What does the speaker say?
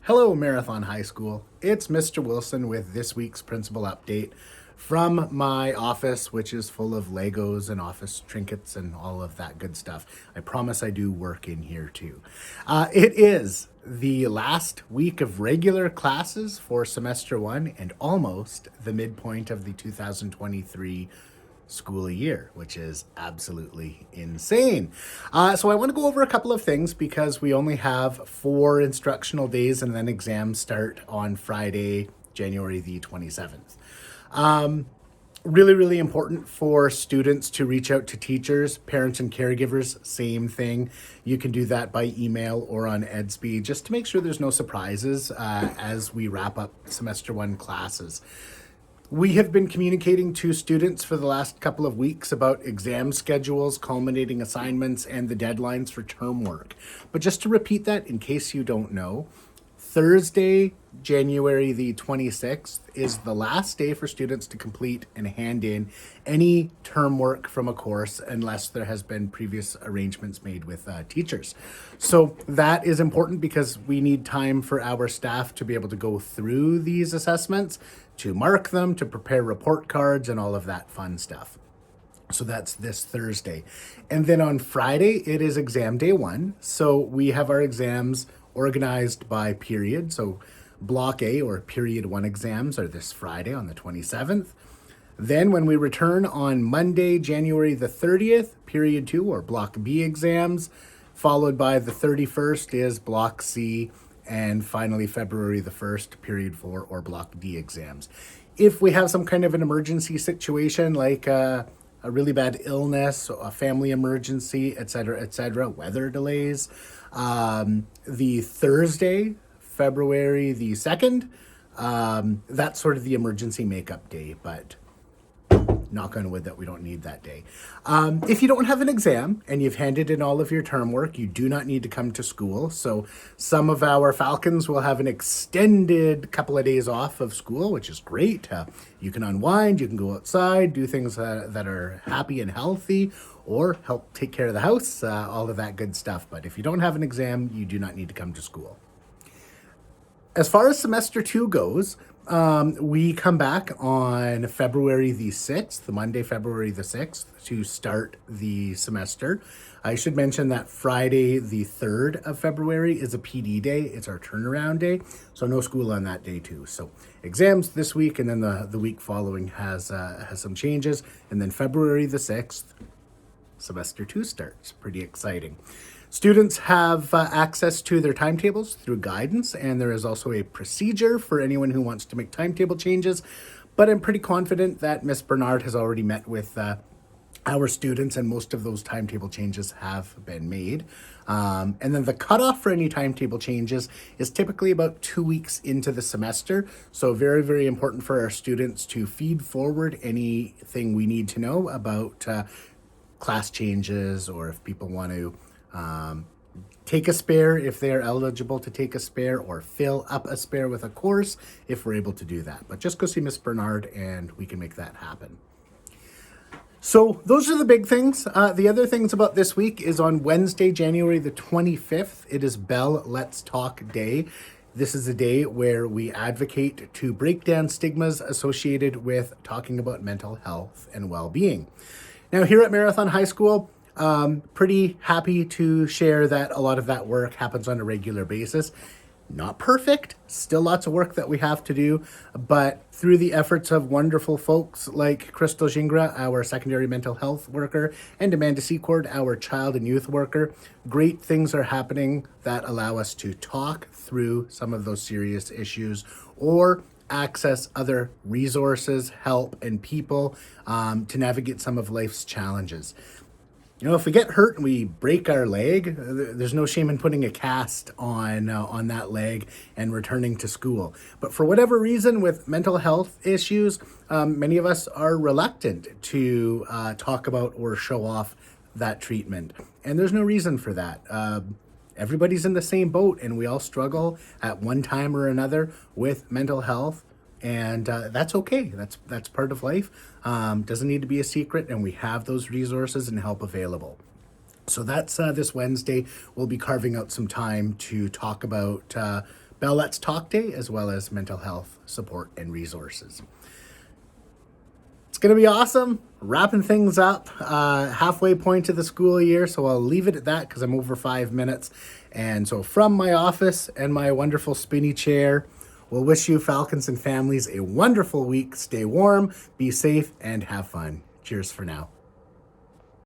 Hello, Marathon High School. It's Mr. Wilson with this week's principal update from my office, which is full of Legos and office trinkets and all of that good stuff. I promise I do work in here too. It is the last week of regular classes for semester one and almost the midpoint of the 2023 school year, which is absolutely insane. So I want to go over a couple of things because we only have 4 instructional days and then exams start on Friday, January the 27th. Really, really important for students to reach out to teachers, parents, and caregivers. Same thing. You can do that by email or on Edsby just to make sure there's no surprises as we wrap up semester one classes. We have been communicating to students for the last couple of weeks about exam schedules, culminating assignments, and the deadlines for term work. But just to repeat that in case you don't know, Thursday, January the 26th is the last day for students to complete and hand in any term work from a course unless there has been previous arrangements made with teachers. So that is important because we need time for our staff to be able to go through these assessments, to mark them, to prepare report cards, and all of that fun stuff. So that's this Thursday. And then on Friday, it is exam day 1. So we have our exams organized by period. So block A or period 1 exams are this Friday on the 27th. Then when we return on Monday, January the 30th, period 2 or block B exams, followed by the 31st is block C, and finally February the 1st, period 4 or block D exams. If we have some kind of an emergency situation like a really bad illness, a family emergency, etc., weather delays, the Thursday, February the 2nd, that's sort of the emergency makeup day, but knock on wood that we don't need that day. If you don't have an exam and you've handed in all of your term work, you do not need to come to school. So some of our Falcons will have an extended couple of days off of school, which is great. You can unwind, you can go outside, do things that are happy and healthy, or help take care of the house, all of that good stuff. But if you don't have an exam, you do not need to come to school. As far as semester 2 goes, we come back on February the 6th, Monday, February the 6th, to start the semester. I should mention that Friday the 3rd of February is a PD day. It's our turnaround day, so no school on that day too. So exams this week, and then the week following has some changes. And then February the 6th, semester 2 starts. Pretty exciting. Students have access to their timetables through guidance, and there is also a procedure for anyone who wants to make timetable changes. But I'm pretty confident that Miss Bernard has already met with our students, and most of those timetable changes have been made. And then the cutoff for any timetable changes is typically about 2 weeks into the semester. So very, very important for our students to feed forward anything we need to know about class changes, or if people want to take a spare if they're eligible to take a spare, or fill up a spare with a course if we're able to do that. But just go see Miss Bernard and we can make that happen. So those are the big things. The other things about this week is on Wednesday, January the 25th, it is Bell Let's Talk Day. This is a day where we advocate to break down stigmas associated with talking about mental health and well-being. Now here at Marathon High School, pretty happy to share that a lot of that work happens on a regular basis. Not perfect, still lots of work that we have to do, but through the efforts of wonderful folks like Crystal Gingras, our secondary mental health worker, and Amanda Secord, our child and youth worker, great things are happening that allow us to talk through some of those serious issues or access other resources, help, and people to navigate some of life's challenges. You know, if we get hurt and we break our leg, there's no shame in putting a cast on that leg and returning to school. But for whatever reason, with mental health issues, many of us are reluctant to talk about or show off that treatment. And there's no reason for that. Everybody's in the same boat, and we all struggle at one time or another with mental health. And that's okay. That's part of life. Doesn't need to be a secret, and we have those resources and help available. So that's this Wednesday. We'll be carving out some time to talk about Bell Let's Talk Day, as well as mental health support and resources. It's going to be awesome. Wrapping things up, halfway point of the school year, so I'll leave it at that because I'm over 5 minutes. And so from my office and my wonderful spinny chair, we'll wish you Falcons and families a wonderful week. Stay warm, be safe, and have fun. Cheers for now.